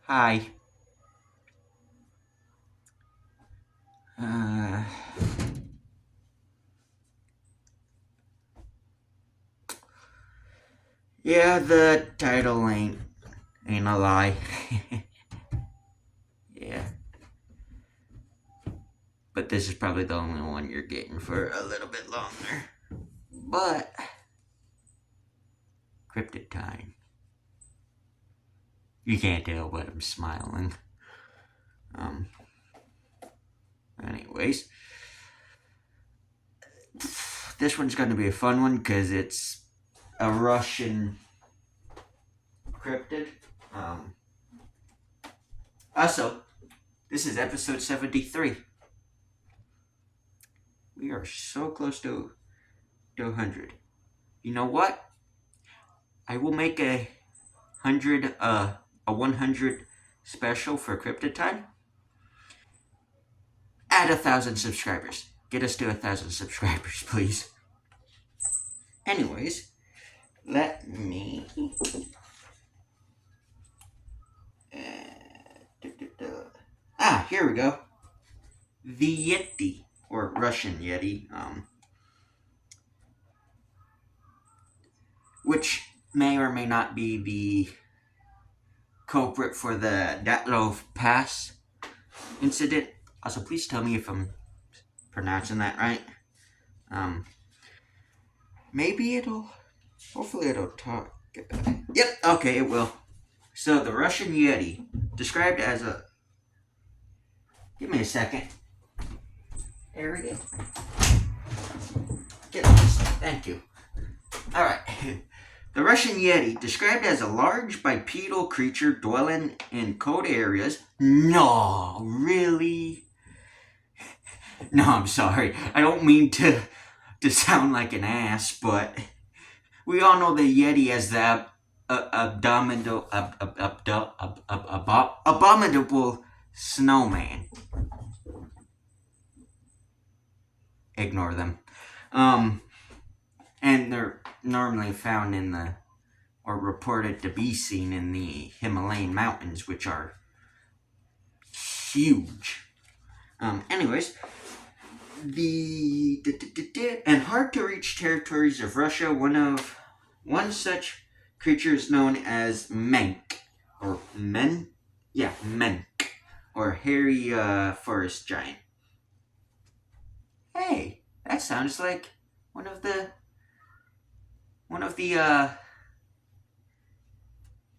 Hi. Uh, yeah, the title ain't a lie. Yeah, but this is probably the only one you're getting for a little bit longer. But Cryptid time. You can't tell, but I'm smiling. Um. Anyways, this one's going to be a fun one because it's a Russian cryptid. Um. Also, this is episode 73. We are so close to 100. You know what? I will make a 100 special for Cryptid time. Add 1,000 subscribers. Get us to 1,000 subscribers, please. Anyways, let me. Here we go. The Yeti, or Russian Yeti, which may or may not be the culprit for the Datlov Pass incident. Also, please tell me if I'm pronouncing that right. Um, Maybe it'll. Hopefully, it'll talk. Yep. Okay, it will. So the Russian Yeti, described as a. Give me a second. There it is. Get this. Thank you. All right. The Russian Yeti, described as a large bipedal creature dwelling in cold areas. No, really? No, I'm sorry. I don't mean to sound like an ass, but we all know the Yeti as the abominable snowman. Ignore them. Um, and they're normally found in the, or reported to be seen in the Himalayan mountains, which are huge. Anyways, the and hard to reach territories of Russia. One such creature is known as menk, or menk, or hairy forest giant. Hey, that sounds like one of the one of the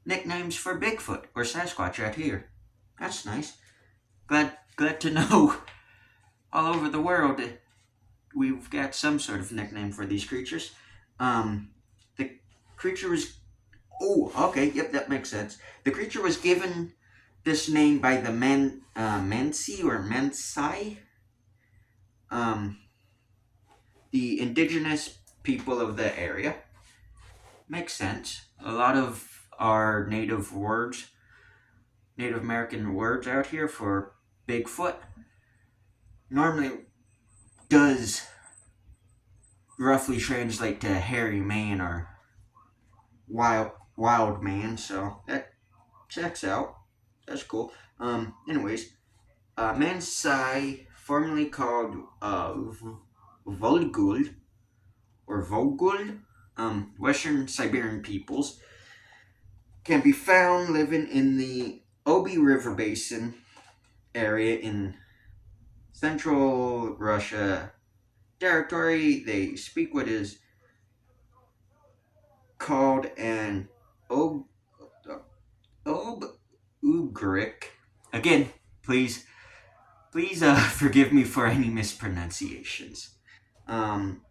nicknames for Bigfoot or Sasquatch out here. That's nice. Glad to know. All over the world, we've got some sort of nickname for these creatures. The creature was. Oh, okay. Yep, that makes sense. The creature was given this name by the Mensi or Mensai, um, the indigenous people of the area. Makes sense. A lot of our Native American words out here for Bigfoot normally does roughly translate to hairy man or wild man, so that checks out. That's cool. Anyways, Mansai, formerly called Volgul or Vogul, Western Siberian peoples, can be found living in the Obi River Basin area in central Russia territory. They speak what is called an Ob Ugric. Again, please forgive me for any mispronunciations. Um,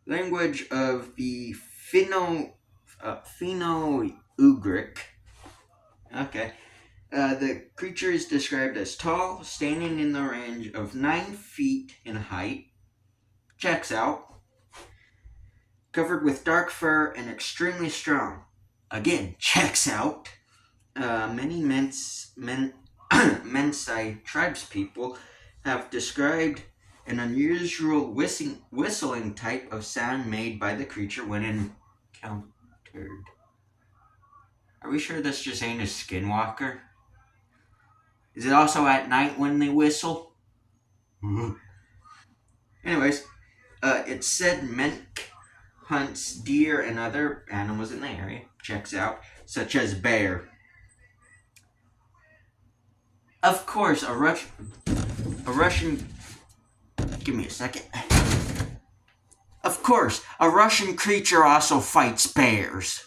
Language of the Finno-Ugric. Okay. The creature is described as tall, standing in the range of 9 feet in height. Checks out. Covered with dark fur and extremely strong. Again, checks out. Many Mensai tribespeople have described an unusual whistling type of sound made by the creature when encountered. Are we sure this just ain't a skinwalker? Is it also at night when they whistle? Anyways, it said menk hunts deer and other animals in the area. Checks out, such as bear. Of course, a Russian. Give me a second. Of course, a Russian creature also fights bears.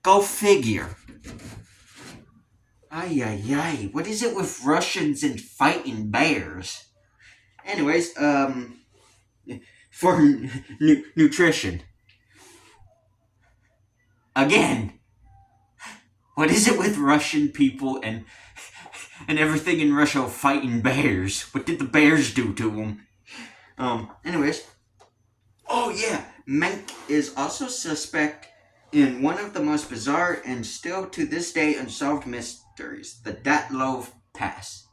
Go figure. Ay, ay, ay. What is it with Russians and fighting bears? Anyways, for nutrition. Again, what is it with Russian people and everything in Russia fighting bears? What did the bears do to them? Anyways. Oh yeah, menk is also suspect in one of the most bizarre and still to this day unsolved mysteries, the Datlov Pass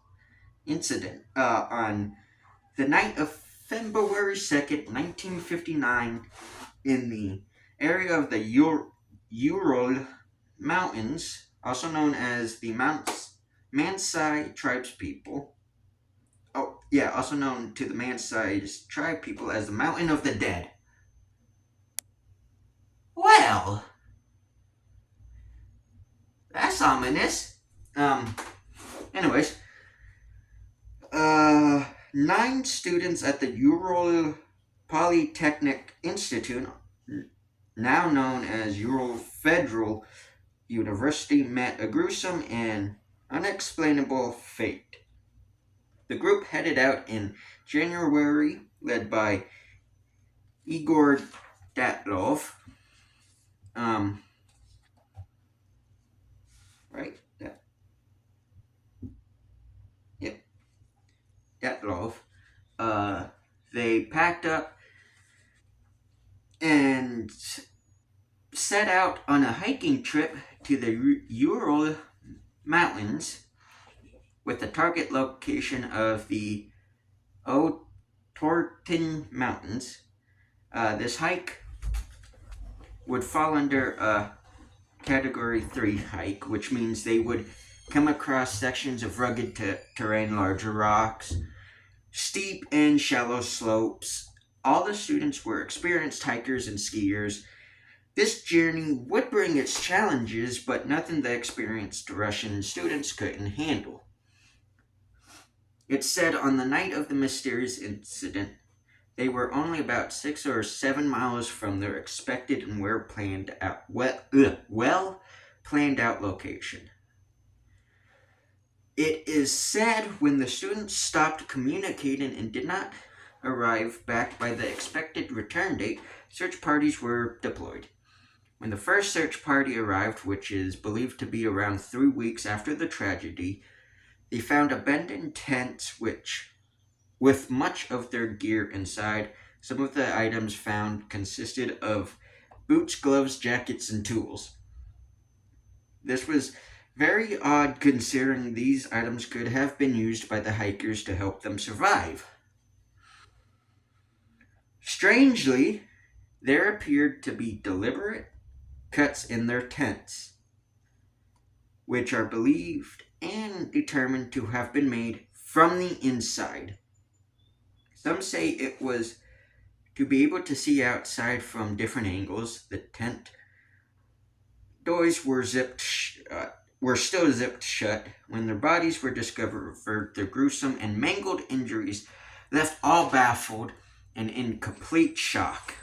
incident on the night of February 2nd, 1959, in the area of the Ural Mountains, also known as the Mansai tribes people. Oh, yeah, also known to the Mansai tribe people as the Mountain of the Dead. Well, that's ominous. Um, anyways, 9 students at the Ural Polytechnic Institute, now known as Ural Federal University, met a gruesome and unexplainable fate. The group headed out in January, led by Igor Datlov. Right? Yep, Datlov. They packed up and set out on a hiking trip to the Ural Mountains with the target location of the Otorten Mountains. This hike would fall under a Category 3 hike, which means they would come across sections of rugged terrain, larger rocks, steep and shallow slopes. All the students were experienced hikers and skiers. This journey would bring its challenges, but nothing the experienced Russian students couldn't handle. It said on the night of the mysterious incident, they were only about 6 or 7 miles from their expected and well planned out location. It is said when the students stopped communicating and did not arrive back by the expected return date, search parties were deployed. When the first search party arrived, which is believed to be around 3 weeks after the tragedy, they found abandoned tents with much of their gear inside. Some of the items found consisted of boots, gloves, jackets, and tools. This was very odd considering these items could have been used by the hikers to help them survive. Strangely, there appeared to be deliberate cuts in their tents, which are believed and determined to have been made from the inside. Some say it was to be able to see outside from different angles. The tent doors were still zipped shut when their bodies were discovered. Their gruesome and mangled injuries left all baffled and in complete shock.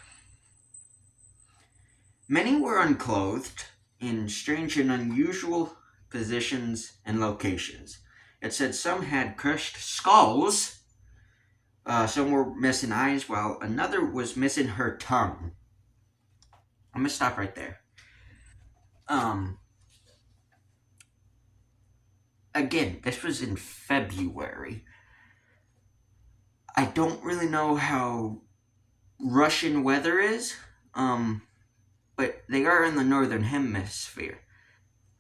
Many were unclothed in strange and unusual positions and locations. It said some had crushed skulls, some were missing eyes, while another was missing her tongue. I'm gonna stop right there. Again, this was in February. I don't really know how Russian weather is, but they are in the northern hemisphere.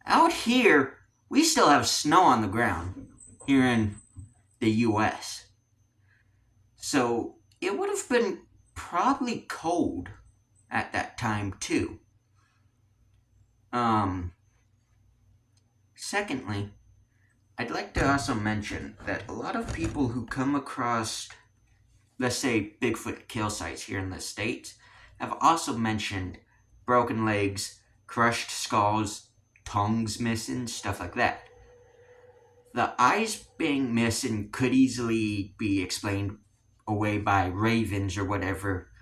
Out here, we still have snow on the ground here in the US. So it would have been probably cold at that time too. Secondly, I'd like to also mention that a lot of people who come across, let's say, Bigfoot kill sites here in the States have also mentioned broken legs, crushed skulls, tongues missing, stuff like that. The eyes being missing could easily be explained away by ravens or whatever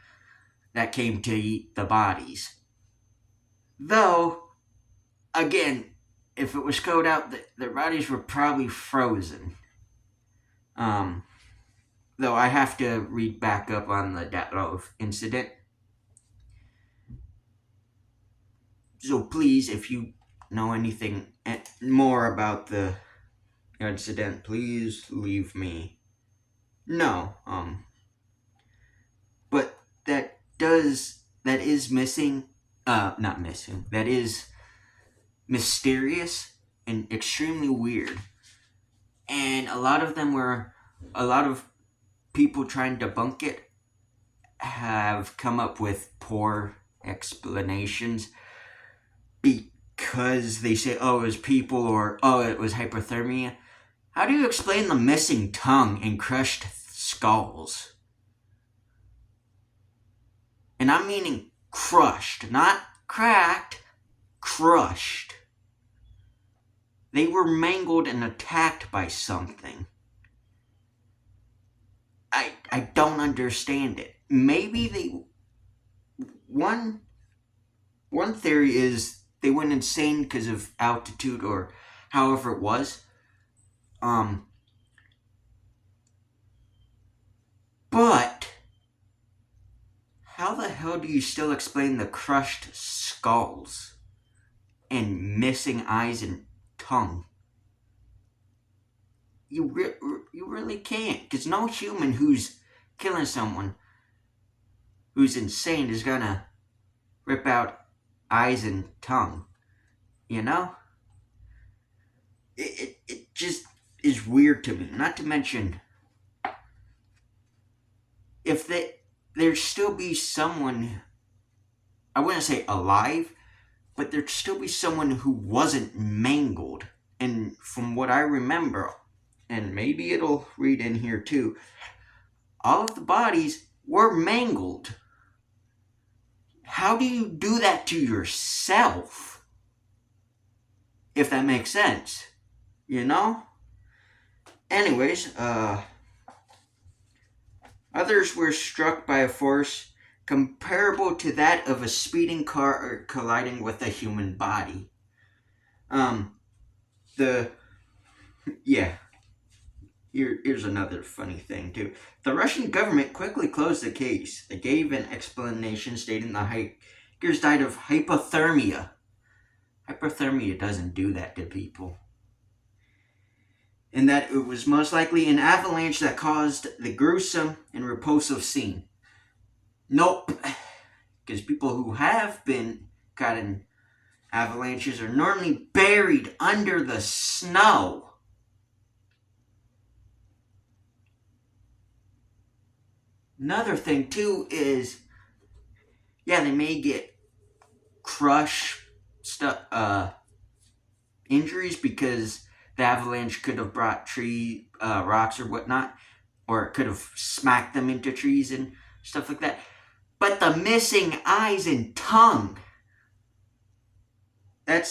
that came to eat the bodies. Though, again, if it was cold out, the bodies were probably frozen. Um, though I have to read back up on the Datlov incident. So please, if you know anything more about the incident, please leave me know. But that is missing. Not missing. That is mysterious and extremely weird. And a lot of people trying to debunk it have come up with poor explanations because they say, oh, it was people, or oh, it was hypothermia. How do you explain the missing tongue and crushed skulls? And I'm meaning crushed, not cracked, crushed. They were mangled and attacked by something. I don't understand it. Maybe one theory is they went insane because of altitude or however it was. But how the hell do you still explain the crushed skulls and missing eyes and tongue? You really can't, because no human who's killing someone who's insane is gonna rip out eyes and tongue. You know? It just is weird to me. Not to mention, if there'd still be someone, I wouldn't say alive, but there'd still be someone who wasn't mangled. And from what I remember, and maybe it'll read in here too, all of the bodies were mangled. How do you do that to yourself? If that makes sense. You know? Anyways, others were struck by a force comparable to that of a speeding car colliding with a human body. Here's another funny thing, too. The Russian government quickly closed the case. They gave an explanation stating the hikers died of hypothermia. Hypothermia doesn't do that to people. And that it was most likely an avalanche that caused the gruesome and repulsive scene. Nope. Because people who have been caught in avalanches are normally buried under the snow. Another thing, too, is, yeah, they may get crush injuries because the avalanche could have brought rocks or whatnot, or it could have smacked them into trees and stuff like that. But the missing eyes and tongue, and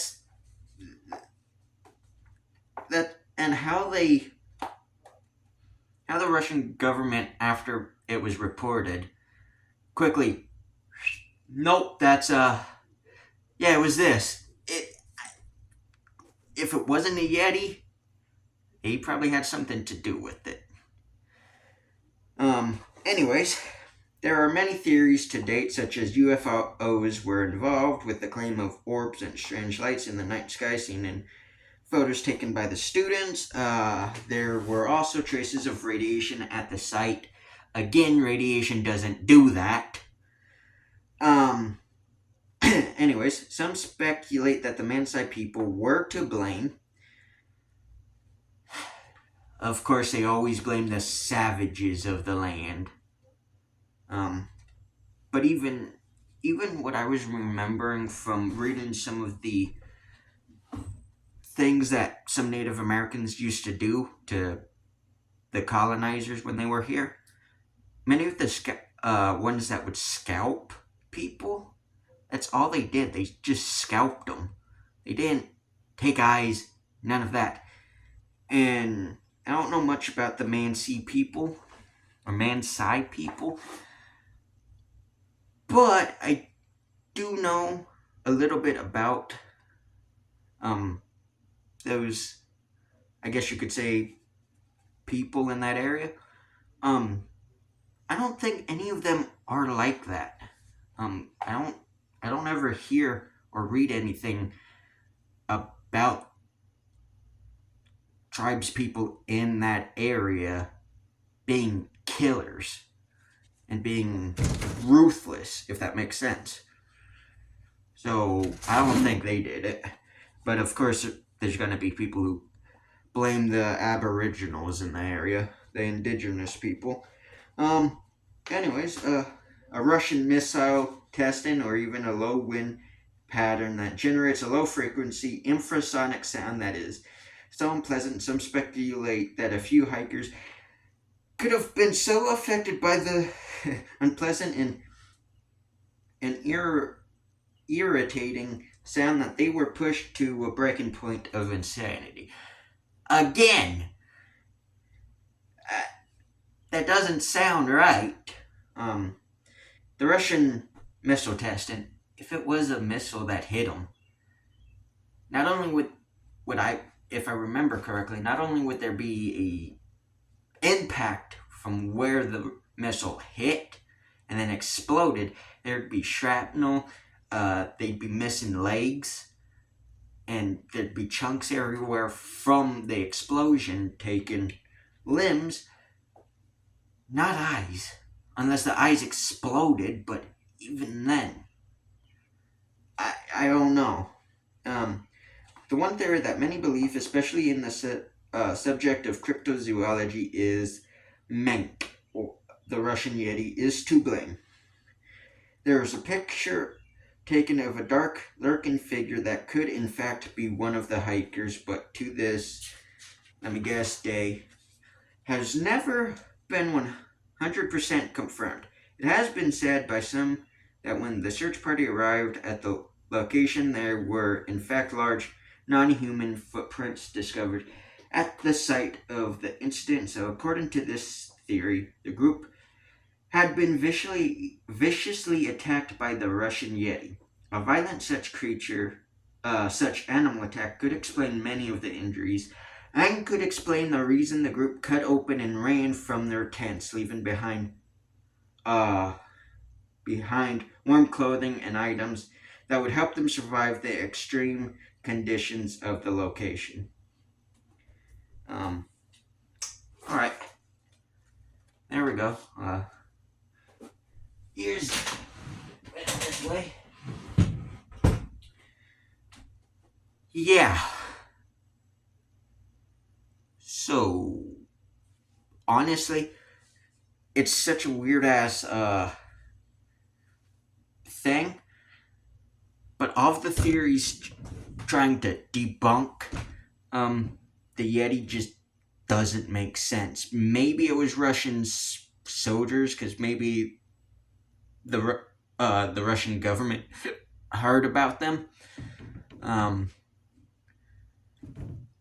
how the Russian government, after it was reported, quickly, nope, it was this. If it wasn't a Yeti, he probably had something to do with it. Anyways, there are many theories to date, such as UFOs were involved with the claim of orbs and strange lights in the night sky seen in photos taken by the students. There were also traces of radiation at the site. Again, radiation doesn't do that. Anyways, some speculate that the Mansai people were to blame. Of course, they always blame the savages of the land. But even what I was remembering from reading some of the things that some Native Americans used to do to the colonizers when they were here. Many of the ones that would scalp people, that's all they did. They just scalped them. They didn't take eyes, none of that. And I don't know much about the Mansi people or Mansai people, but I do know a little bit about those, I guess you could say, people in that area. I don't think any of them are like that. I don't ever hear or read anything about tribes people in that area being killers and being ruthless, if that makes sense. So I don't think they did it. But of course, there's going to be people who blame the Aboriginals in the area, the indigenous people. Anyways, a Russian missile testing or even a low wind pattern that generates a low frequency infrasonic sound that is so unpleasant. Some speculate that a few hikers could have been so affected by the unpleasant and irritating sound that they were pushed to a breaking point of insanity. Again, that doesn't sound right. The Russian missile testing, if it was a missile that hit them, not only if I remember correctly, not only would there be a impact from where the missile hit and then exploded, there'd be shrapnel, they'd be missing legs, and there'd be chunks everywhere from the explosion, taking limbs, not eyes, unless the eyes exploded, but even then, I don't know. The one theory that many believe, especially in the subject of cryptozoology, is menk, or the Russian Yeti, is to blame. There is a picture taken of a dark, lurking figure that could in fact be one of the hikers, but to this, let me guess, day, has never been 100% confirmed. It has been said by some that when the search party arrived at the location, there were in fact large non-human footprints discovered at the site of the incident. So according to this theory, the group had been viciously attacked by the Russian Yeti. A violent such animal attack could explain many of the injuries and could explain the reason the group cut open and ran from their tents, leaving behind warm clothing and items that would help them survive the extreme conditions of the location. Alright. There we go. Here's this way. Yeah. So, honestly, it's such a weird ass thing. But of the theories trying to debunk the Yeti just doesn't make sense. Maybe it was Russian soldiers, because maybe the Russian government heard about them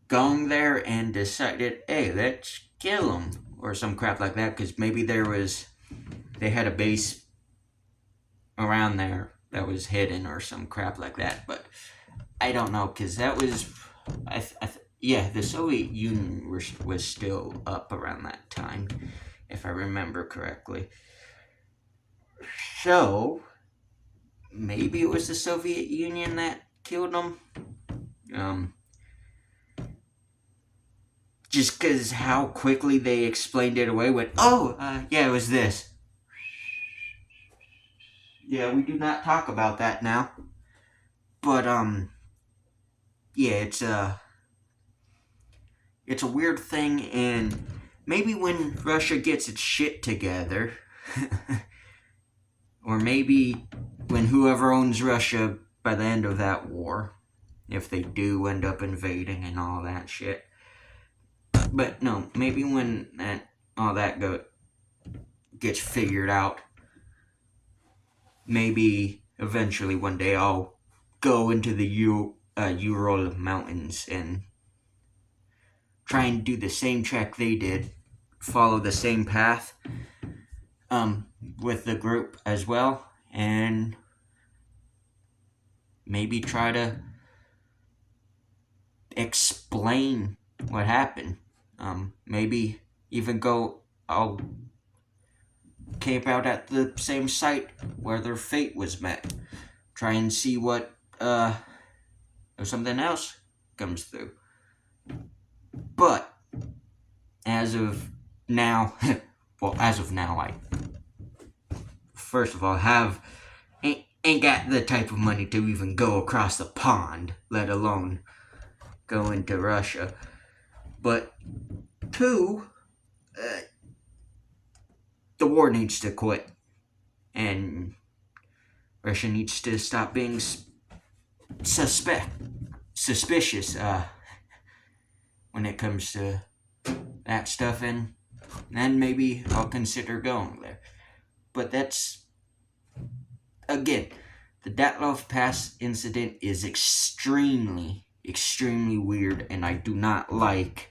going there and decided, hey, let's kill them, or some crap like that, because maybe they had a base around there that was hidden or some crap like that. But I don't know, because that was, the Soviet Union was still up around that time, if I remember correctly. So maybe it was the Soviet Union that killed them. Just because how quickly they explained it away with, it was this. Yeah, we do not talk about that now. But, it's a weird thing, and maybe when Russia gets its shit together, or maybe when whoever owns Russia by the end of that war, if they do end up invading and all that shit. But no, maybe when all that gets figured out, maybe eventually one day I'll go into the Ural Mountains and try and do the same trek they did, follow the same path, with the group as well, and maybe try to explain what happened. Maybe even I'll camp out at the same site where their fate was met. Try and see what, if something else comes through. But, as of now, I, first of all, ain't got the type of money to even go across the pond, let alone go into Russia. But, two, the war needs to quit. And Russia needs to stop being suspicious, when it comes to that stuff, and then maybe I'll consider going there. But that's, again, the Datlov Pass incident is extremely, extremely weird, and I do not like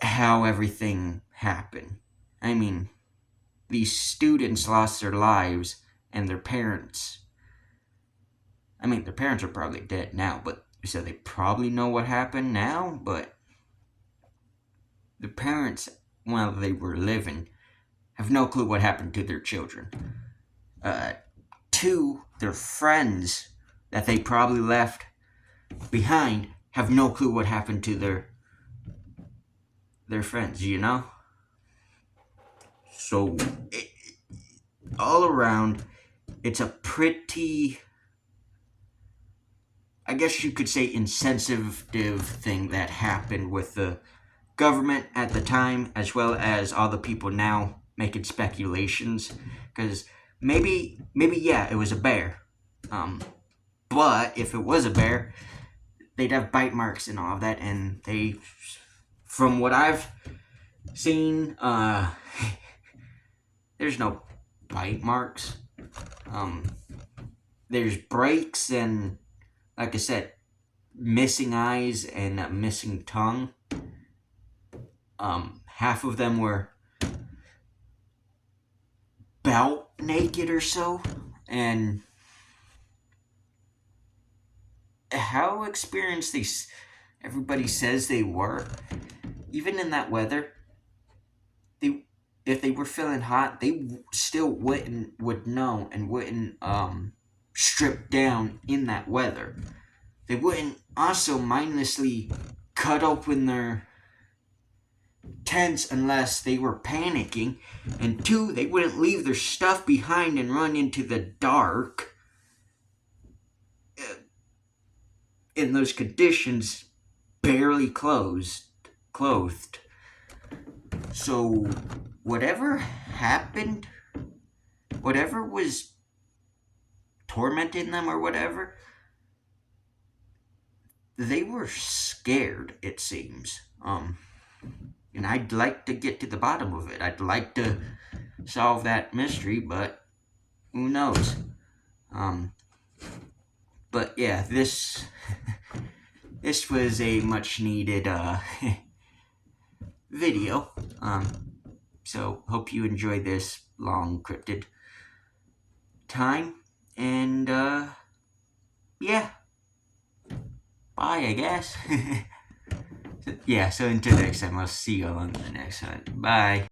how everything happened. I mean, these students lost their lives, and their parents, their parents are probably dead now, but so they probably know what happened now, but the parents, while they were living, have no clue what happened to their children. Two, their friends that they probably left behind have no clue what happened to their friends, you know? So, all around, it's a pretty, I guess you could say, insensitive thing that happened with the government at the time, as well as all the people now making speculations. Because maybe, yeah, it was a bear. But if it was a bear, they'd have bite marks and all of that, and they, from what I've seen, there's no bite marks. There's breaks and, like I said, missing eyes and a missing tongue. Half of them were about naked or so, and how experienced everybody says they were, even in that weather, if they were feeling hot, they still would know and wouldn't strip down in that weather. They wouldn't also mindlessly cut open their tents unless they were panicking, and two, they wouldn't leave their stuff behind and run into the dark in those conditions, barely clothed. So whatever happened, whatever was tormenting them or whatever, they were scared, it seems. And I'd like to get to the bottom of it. I'd like to solve that mystery, but who knows? But yeah, this was a much needed video. So hope you enjoy this long cryptid time, and yeah, bye, I guess. Yeah, so until next time, I'll see you all on the next one. Bye.